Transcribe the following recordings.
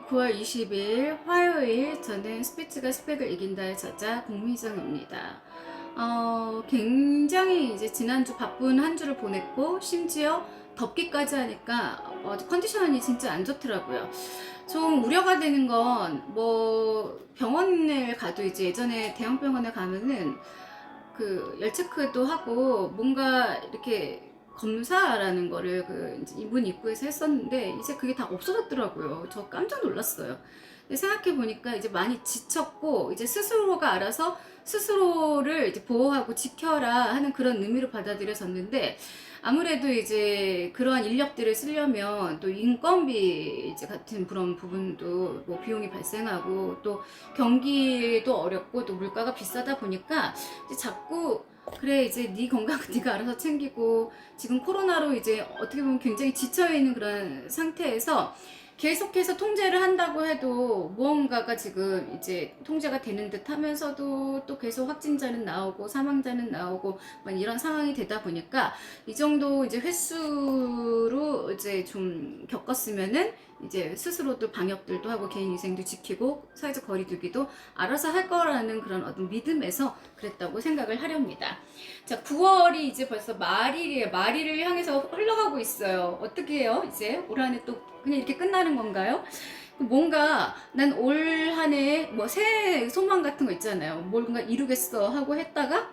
9월 20일 화요일, 저는 스피츠가 스펙을 이긴다의 저자 공미정입니다. 굉장히 이제 지난주 바쁜 한 주를 보냈고, 심지어 덥기까지 하니까 컨디션이 진짜 안 좋더라고요. 좀 우려가 되는 건, 병원을 가도 이제 예전에 대형병원에 가면은 열 체크도 하고 뭔가 이렇게 검사라는 거를 이제 이문 입구에서 했었는데, 이제 그게 다 없어졌더라고요. 저 깜짝 놀랐어요. 근데 생각해 보니까 이제 많이 지쳤고, 이제 스스로가 알아서 스스로를 이제 보호하고 지켜라 하는 그런 의미로 받아들여졌는데, 아무래도 이제 그러한 인력들을 쓰려면 또 인건비 이제 같은 그런 부분도 뭐 비용이 발생하고, 또 경기도 어렵고, 또 물가가 비싸다 보니까 이제 자꾸 그래, 이제 네 건강은 네가 알아서 챙기고, 지금 코로나로 이제 어떻게 보면 굉장히 지쳐있는 그런 상태에서 계속해서 통제를 한다고 해도 무언가가 지금 이제 통제가 되는 듯 하면서도 또 계속 확진자는 나오고 사망자는 나오고 막 이런 상황이 되다 보니까, 이 정도 이제 횟수로 이제 좀 겪었으면은 이제 스스로도 방역들도 하고 개인위생도 지키고 사회적 거리두기도 알아서 할 거라는 그런 어떤 믿음에서 그랬다고 생각을 하렵니다. 자, 9월이 이제 벌써 말일이에요. 말일을 향해서 흘러가고 있어요. 어떻게 해요? 이제 올 한 해 또 그냥 이렇게 끝나는 건가요? 뭔가 난 올 한 해 새해 소망 같은 거 있잖아요. 뭔가 이루겠어 하고 했다가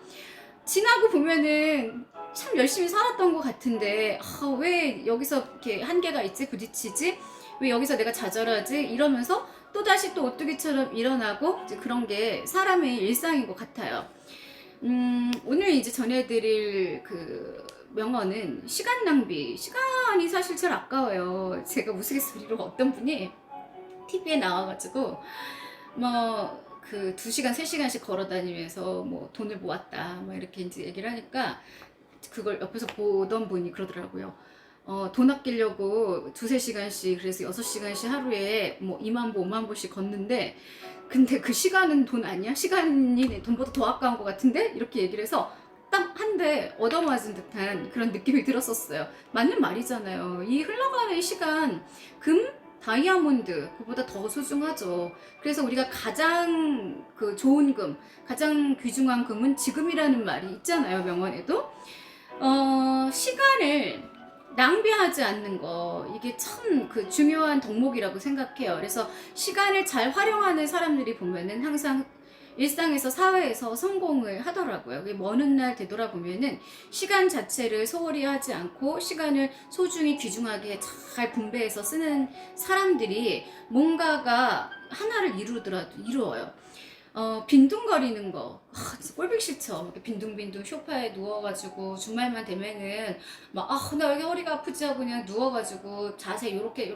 지나고 보면은 참 열심히 살았던 것 같은데, 왜 여기서 이렇게 한계가 있지? 부딪히지? 왜 여기서 내가 좌절하지? 이러면서 또다시 또 오뚜기처럼 일어나고, 이제 그런 게 사람의 일상인 것 같아요. 오늘 이제 전해드릴 명언은 시간 낭비. 시간이 사실 제일 아까워요. 제가 우스갯소리로 어떤 분이 TV에 나와가지고, 2시간, 3시간씩 걸어 다니면서 돈을 모았다. 이렇게 이제 얘기를 하니까, 그걸 옆에서 보던 분이 그러더라고요. 돈 아끼려고 2~3시간씩, 그래서 6시간씩 하루에 2만 보, 5만 보씩 걷는데, 근데 그 시간은 돈 아니야? 시간이 돈보다 더 아까운 것 같은데? 이렇게 얘기를 해서 딱 한 대 얻어맞은 듯한 그런 느낌이 들었었어요. 맞는 말이잖아요. 이 흘러가는 시간, 다이아몬드, 그보다 더 소중하죠. 그래서 우리가 가장 좋은 금, 가장 귀중한 금은 지금이라는 말이 있잖아요, 명언에도. 시간을 낭비하지 않는 거, 이게 참 중요한 덕목이라고 생각해요. 그래서 시간을 잘 활용하는 사람들이 보면은 항상 일상에서, 사회에서 성공을 하더라고요. 먼 훗날 되돌아보면은 시간 자체를 소홀히 하지 않고 시간을 소중히 귀중하게 잘 분배해서 쓰는 사람들이 뭔가가 하나를 이루더라도 이루어요. 빈둥거리는 거. 진짜 꼴보기 싫죠. 이렇게 빈둥빈둥 소파에 누워가지고 주말만 되면은 나 여기 허리가 아프지 하고 그냥 누워가지고 자세 요렇게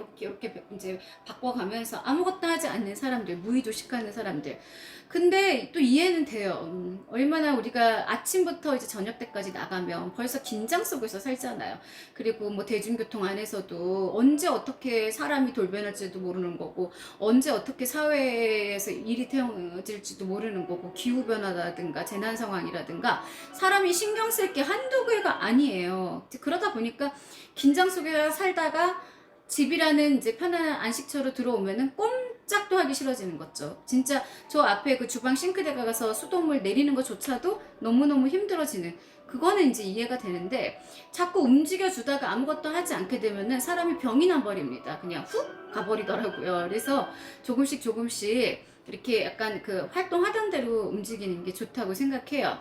이제 바꿔가면서 아무것도 하지 않는 사람들, 무의도식하는 사람들. 근데 또 이해는 돼요. 얼마나 우리가 아침부터 이제 저녁 때까지 나가면 벌써 긴장 속에서 살잖아요. 그리고 대중교통 안에서도 언제 어떻게 사람이 돌변할지도 모르는 거고, 언제 어떻게 사회에서 일이 태어질지도 모르는 거고, 기후변화라든가 재난 상황이라든가 사람이 신경 쓸 게 한두 개가 아니에요. 그러다 보니까 긴장 속에 살다가 집이라는 이제 편안한 안식처로 들어오면은 꼼짝도 하기 싫어지는 거죠. 진짜 저 앞에 주방 싱크대 가서 수돗물 내리는 것조차도 너무너무 힘들어지는, 그거는 이제 이해가 되는데, 자꾸 움직여주다가 아무것도 하지 않게 되면은 사람이 병이 나버립니다. 그냥 훅 가버리더라고요. 그래서 조금씩 이렇게 약간 활동하던 대로 움직이는 게 좋다고 생각해요.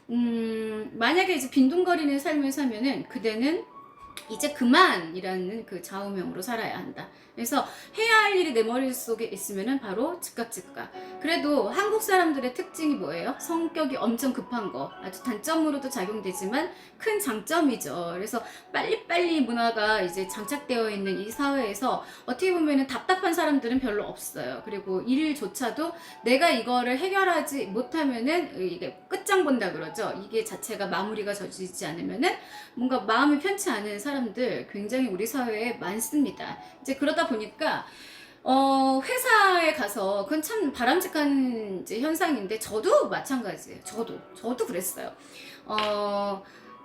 만약에 이제 빈둥거리는 삶을 사면은 그대는 이제 그만이라는 좌우명으로 살아야 한다. 그래서 해야 할 일이 내 머릿속에 있으면은 바로 즉각. 그래도 한국 사람들의 특징이 뭐예요? 성격이 엄청 급한 거. 아주 단점으로도 작용되지만 큰 장점이죠. 그래서 빨리빨리 문화가 이제 장착되어 있는 이 사회에서 어떻게 보면은 답답한 사람들은 별로 없어요. 그리고 일조차도 내가 이거를 해결하지 못하면은 이게 끝장 본다 그러죠. 이게 자체가 마무리가 져지지 않으면은 뭔가 마음이 편치 않은 사람들 굉장히 우리 사회에 많습니다. 이제 그러다 보니까 회사에 가서, 그건 참 바람직한 이제 현상인데, 저도 마찬가지예요. 저도 그랬어요.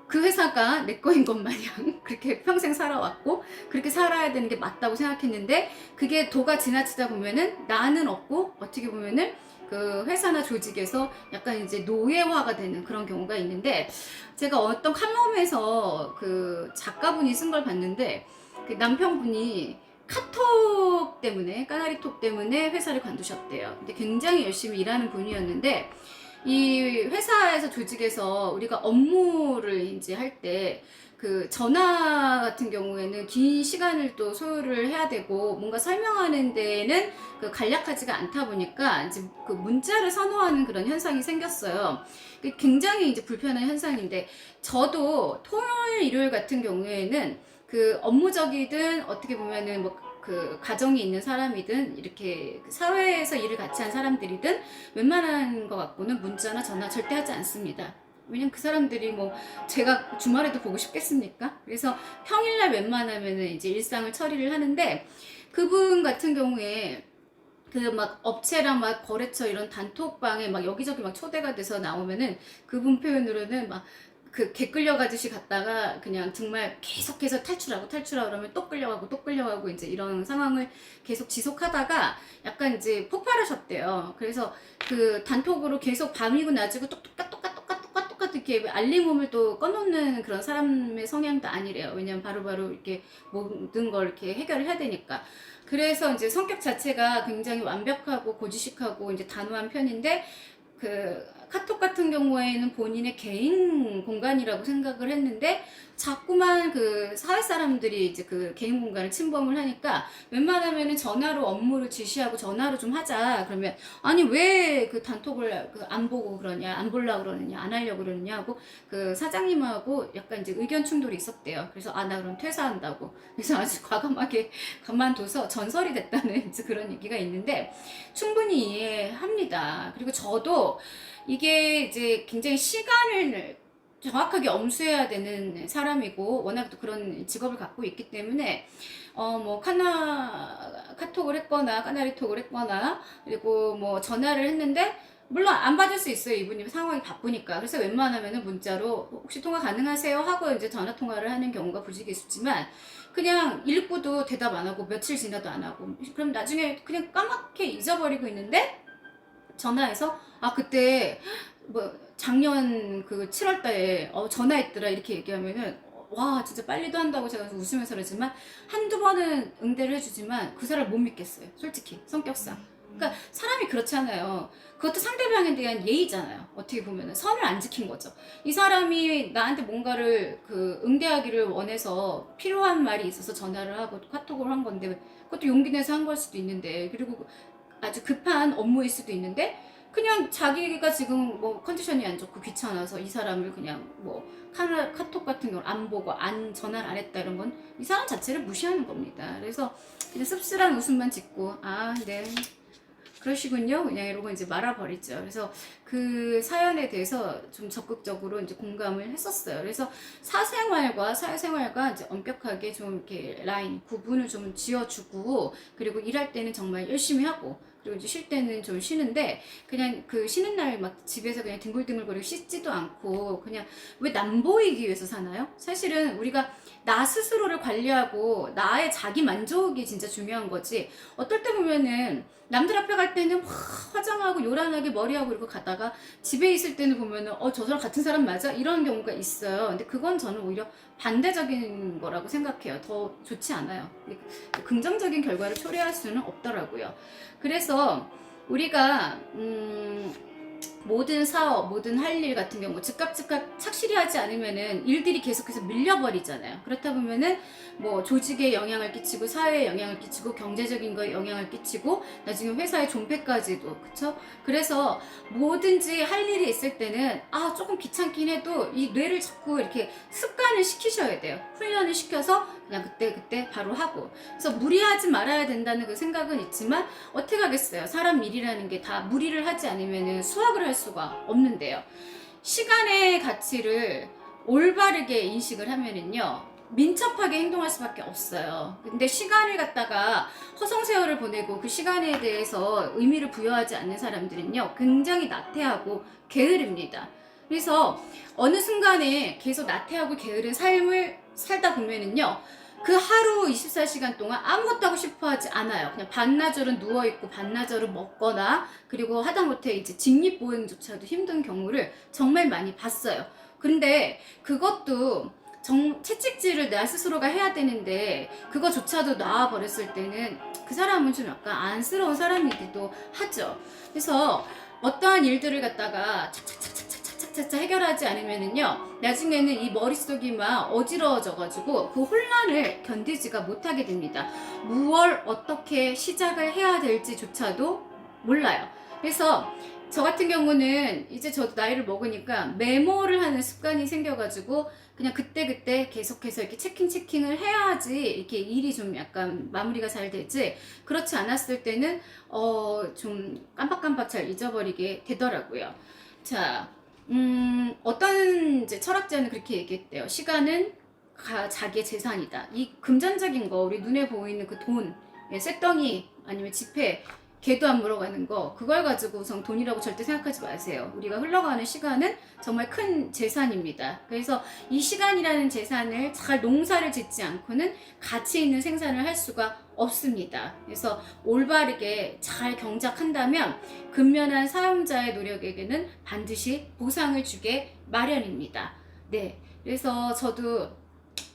그 회사가 내 거인 것 마냥 그렇게 평생 살아왔고 그렇게 살아야 되는 게 맞다고 생각했는데 그게 도가 지나치다 보면은 나는 없고 어떻게 보면은 그 회사나 조직에서 약간 이제 노예화가 되는 그런 경우가 있는데 제가 어떤 칼럼에서 그 작가분이 쓴 걸 봤는데 그 남편분이 카톡 때문에 까나리톡 때문에 회사를 관두셨대요. 근데 굉장히 열심히 일하는 분이었는데 이 회사에서 조직에서 우리가 업무를 이제 할 때 그 전화 같은 경우에는 긴 시간을 또 소요를 해야 되고 뭔가 설명하는 데에는 그 간략하지가 않다 보니까 이제 그 문자를 선호하는 그런 현상이 생겼어요. 굉장히 이제 불편한 현상인데 저도 토요일 일요일 같은 경우에는 그 업무적이든 어떻게 보면은 뭐 그 가정이 있는 사람이든 이렇게 사회에서 일을 같이 한 사람들이든 웬만한 거 갖고는 문자나 전화 절대 하지 않습니다. 왜냐면 그 사람들이 뭐 제가 주말에도 보고 싶겠습니까? 그래서 평일날 웬만하면은 이제 일상을 처리를 하는데 그분 같은 경우에 그 막 업체랑 막 거래처 이런 단톡방에 막 여기저기 막 초대가 돼서 나오면은 그분 표현으로는 막 그 개 끌려가듯이 갔다가 그냥 정말 계속해서 탈출하고 그러면 또 끌려가고 또 끌려가고 이제 이런 상황을 계속 지속하다가 약간 이제 폭발하셨대요. 그래서 그 단톡으로 계속 밤이고 낮이고 똑똑똑똑똑똑똑 이렇게 알림음을 또 꺼놓는 그런 사람의 성향도 아니래요. 왜냐면 바로바로 이렇게 모든 걸 이렇게 해결을 해야 되니까. 그래서 이제 성격 자체가 굉장히 완벽하고 고지식하고 이제 단호한 편인데 그 카톡 같은 경우에는 본인의 개인 공간이라고 생각을 했는데 자꾸만 그 사회 사람들이 이제 그 개인 공간을 침범을 하니까 웬만하면은 전화로 업무를 지시하고 전화로 좀 하자 그러면 아니 왜 그 단톡을 그 안 보고 그러냐 안 보려고 그러느냐 안 하려고 그러느냐 하고 그 사장님하고 약간 이제 의견 충돌이 있었대요. 그래서 아 나 그럼 퇴사한다고 그래서 아주 과감하게 가만둬서 전설이 됐다는 이제 그런 얘기가 있는데 충분히 이해합니다. 그리고 저도 이게 이제 굉장히 시간을 정확하게 엄수해야 되는 사람이고 워낙 또 그런 직업을 갖고 있기 때문에 뭐 카톡을 했거나 까나리톡을 했거나 그리고 뭐 전화를 했는데 물론 안 받을 수 있어요. 이분이 상황이 바쁘니까. 그래서 웬만하면은 문자로 혹시 통화 가능하세요? 하고 이제 전화 통화를 하는 경우가 부지기수지만 그냥 읽고도 대답 안 하고 며칠 지나도 안 하고 그럼 나중에 그냥 까맣게 잊어버리고 있는데 전화해서 아 그때 뭐 작년 그 7월 달에 전화했더라 이렇게 얘기하면은 와 진짜 빨리도 한다고 제가 웃으면서 그러지만 한두 번은 응대를 해주지만 그 사람을 못 믿겠어요. 솔직히 성격상. 그러니까 사람이 그렇잖아요. 그것도 상대방에 대한 예의잖아요. 어떻게 보면은 선을 안 지킨 거죠. 이 사람이 나한테 뭔가를 그 응대하기를 원해서 필요한 말이 있어서 전화를 하고 카톡을 한 건데 그것도 용기 내서 한 걸 수도 있는데 그리고 아주 급한 업무일 수도 있는데 그냥 자기가 지금 뭐 컨디션이 안 좋고 귀찮아서 이 사람을 그냥 뭐 카톡 같은 경우 안 보고 안 전화를 안 했다 이런 건 이 사람 자체를 무시하는 겁니다. 그래서 그냥 씁쓸한 웃음만 짓고 아 네 그러시군요 그냥 이러고 이제 말아버리죠. 그래서 그 사연에 대해서 좀 적극적으로 이제 공감을 했었어요. 그래서 사생활과 사회생활과 이제 엄격하게 좀 이렇게 라인 구분을 좀 지어주고 그리고 일할 때는 정말 열심히 하고 그리고 이제 쉴 때는 좀 쉬는데 그냥 그 쉬는 날 막 집에서 그냥 뒹굴뒹굴거리고 씻지도 않고 그냥 왜 남 보이기 위해서 사나요? 사실은 우리가 나 스스로를 관리하고 나의 자기 만족이 진짜 중요한 거지. 어떨 때 보면은 남들 앞에 갈 때는 막 화장하고 요란하게 머리하고 이러고 가다가 집에 있을 때는 보면은 저 사람 같은 사람 맞아? 이런 경우가 있어요. 근데 그건 저는 오히려 반대적인 거라고 생각해요. 더 좋지 않아요. 긍정적인 결과를 초래할 수는 없더라고요. 그래서 우리가 모든 사업, 모든 할 일 같은 경우 즉각 착실히 하지 않으면은 일들이 계속해서 밀려버리잖아요. 그렇다 보면은 뭐 조직에 영향을 끼치고 사회에 영향을 끼치고 경제적인 거에 영향을 끼치고 나중에 회사의 존폐까지도 그쵸? 그래서 뭐든지 할 일이 있을 때는 조금 귀찮긴 해도 이 뇌를 자꾸 이렇게 습관을 시키셔야 돼요. 훈련을 시켜서 그냥 그때 바로 하고 그래서 무리하지 말아야 된다는 그 생각은 있지만 어떻게 하겠어요. 사람 일이라는 게 다 무리를 하지 않으면 수학을 할 수가 없는데요. 시간의 가치를 올바르게 인식을 하면은요 민첩하게 행동할 수밖에 없어요. 근데 시간을 갖다가 허송세월을 보내고 그 시간에 대해서 의미를 부여하지 않는 사람들은요 굉장히 나태하고 게으릅니다. 그래서 어느 순간에 계속 나태하고 게으른 삶을 살다 보면은요, 그 하루 24시간 동안 아무것도 하고 싶어 하지 않아요. 그냥 반나절은 누워있고 반나절은 먹거나, 그리고 하다못해 이제 직립보행조차도 힘든 경우를 정말 많이 봤어요. 근데 그것도 채찍질을 나 스스로가 해야 되는데 그거조차도 놔버렸을 때는 그 사람은 좀 약간 안쓰러운 사람이기도 하죠. 그래서 어떠한 일들을 갖다가 착착착착착착착 해결하지 않으면은요, 나중에는 이 머릿속이 막 어지러워져가지고 그 혼란을 견디지가 못하게 됩니다. 무얼 어떻게 시작을 해야 될지조차도 몰라요. 그래서 저 같은 경우는 이제 저도 나이를 먹으니까 메모를 하는 습관이 생겨가지고 그냥 그때그때 계속해서 이렇게 체킹을 해야지 이렇게 일이 좀 약간 마무리가 잘 되지, 그렇지 않았을 때는 좀 깜빡깜빡 잘 잊어버리게 되더라고요. 자, 어떤 이제 철학자는 그렇게 얘기했대요. 시간은 자기의 재산이다. 이 금전적인 거, 우리 눈에 보이는 그 돈, 쇳덩이 아니면 지폐, 개도 안 물어가는 거, 그걸 가지고 우선 돈이라고 절대 생각하지 마세요. 우리가 흘러가는 시간은 정말 큰 재산입니다. 그래서 이 시간이라는 재산을 잘 농사를 짓지 않고는 가치 있는 생산을 할 수가 없습니다. 그래서 올바르게 잘 경작한다면 근면한 사용자의 노력에게는 반드시 보상을 주게 마련입니다. 네, 그래서 저도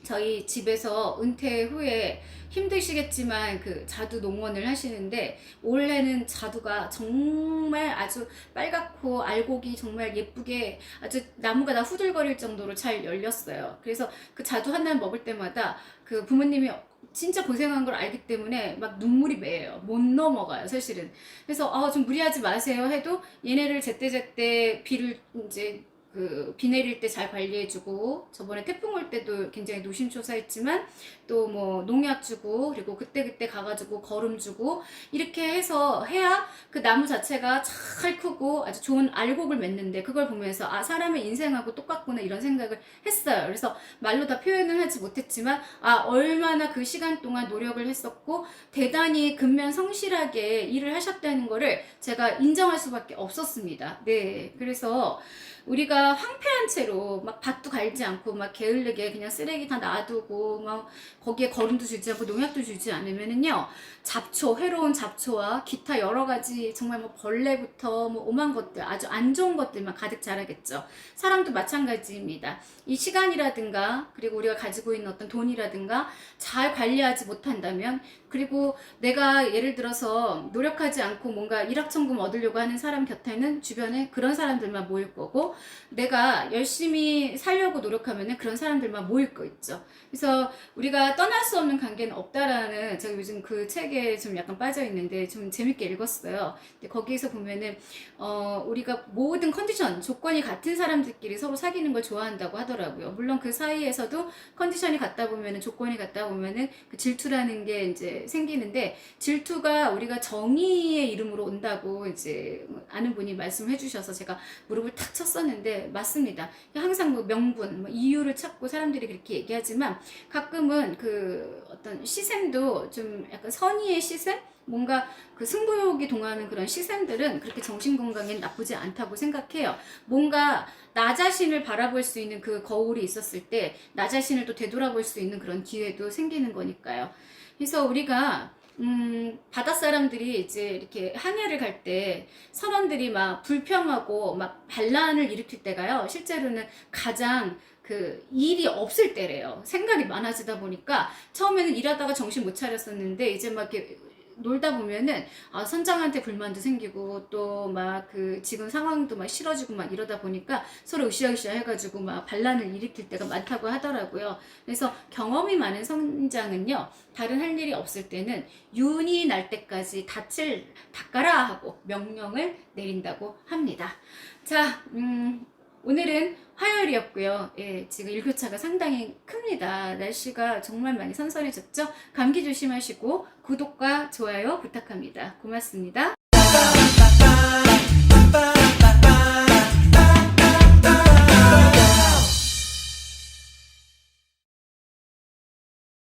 저희 집에서 은퇴 후에 힘드시겠지만 그 자두 농원을 하시는데, 올해는 자두가 정말 아주 빨갛고 알곡이 정말 예쁘게 아주 나무가 다 후들거릴 정도로 잘 열렸어요. 그래서 그 자두 하나 먹을 때마다 그 부모님이 진짜 고생한 걸 알기 때문에 막 눈물이 매요. 못 넘어가요, 사실은. 그래서 좀 무리하지 마세요 해도 얘네를 제때제때 비를 이제 비 내릴 때 잘 관리해주고, 저번에 태풍 올 때도 굉장히 노심초사했지만 또 뭐 농약 주고, 그리고 그때그때 가가지고 거름 주고, 이렇게 해서 해야 그 나무 자체가 잘 크고 아주 좋은 알곡을 맺는데, 그걸 보면서 사람의 인생하고 똑같구나 이런 생각을 했어요. 그래서 말로 다 표현은 하지 못했지만 얼마나 그 시간 동안 노력을 했었고 대단히 근면 성실하게 일을 하셨다는 거를 제가 인정할 수밖에 없었습니다. 네, 그래서 우리가 황폐한 채로 막 밭도 갈지 않고 막 게을르게 그냥 쓰레기 다 놔두고 막 거기에 거름도 주지 않고 농약도 주지 않으면은요, 잡초, 해로운 잡초와 기타 여러 가지 정말 뭐 벌레부터 뭐 오만 것들, 아주 안 좋은 것들만 가득 자라겠죠. 사람도 마찬가지입니다. 이 시간이라든가 그리고 우리가 가지고 있는 어떤 돈이라든가 잘 관리하지 못한다면, 그리고 내가 예를 들어서 노력하지 않고 뭔가 일확천금 얻으려고 하는 사람 곁에는 주변에 그런 사람들만 모일 거고, 내가 열심히 살려고 노력하면은 그런 사람들만 모일 거 있죠. 그래서 우리가 떠날 수 없는 관계는 없다라는, 제가 요즘 그 책에 좀 약간 빠져 있는데 좀 재밌게 읽었어요. 근데 거기에서 보면은 우리가 모든 컨디션, 조건이 같은 사람들끼리 서로 사귀는 걸 좋아한다고 하더라고요. 물론 그 사이에서도 컨디션이 같다 보면은, 조건이 같다 보면은 그 질투라는 게 이제 생기는데, 질투가 우리가 정의의 이름으로 온다고 이제 아는 분이 말씀해 주셔서 제가 무릎을 탁 쳤었는데 맞습니다. 항상 뭐 명분, 뭐 이유를 찾고 사람들이 그렇게 얘기하지만, 가끔은 그 어떤 시샘도 좀 약간 선의의 시샘? 뭔가 그 승부욕이 동하는 그런 시샘들은 그렇게 정신건강엔 나쁘지 않다고 생각해요. 뭔가 나 자신을 바라볼 수 있는 그 거울이 있었을 때 나 자신을 또 되돌아볼 수 있는 그런 기회도 생기는 거니까요. 그래서 우리가 바다 사람들이 이제 이렇게 항해를 갈 때 선원들이 막 불평하고 막 반란을 일으킬 때가요, 실제로는 가장 그 일이 없을 때래요. 생각이 많아지다 보니까 처음에는 일하다가 정신 못 차렸었는데 이제 막 이렇게 놀다 보면은 선장한테 불만도 생기고 또 막 그 지금 상황도 막 싫어지고 막 이러다 보니까 서로 으쌰으쌰 해가지고 막 반란을 일으킬 때가 많다고 하더라고요. 그래서 경험이 많은 선장은요, 다른 할 일이 없을 때는 윤이 날 때까지 닦아라 하고 명령을 내린다고 합니다. 자, 오늘은 화요일이었고요. 예, 지금 일교차가 상당히 큽니다. 날씨가 정말 많이 선선해졌죠? 감기 조심하시고 구독과 좋아요 부탁합니다. 고맙습니다.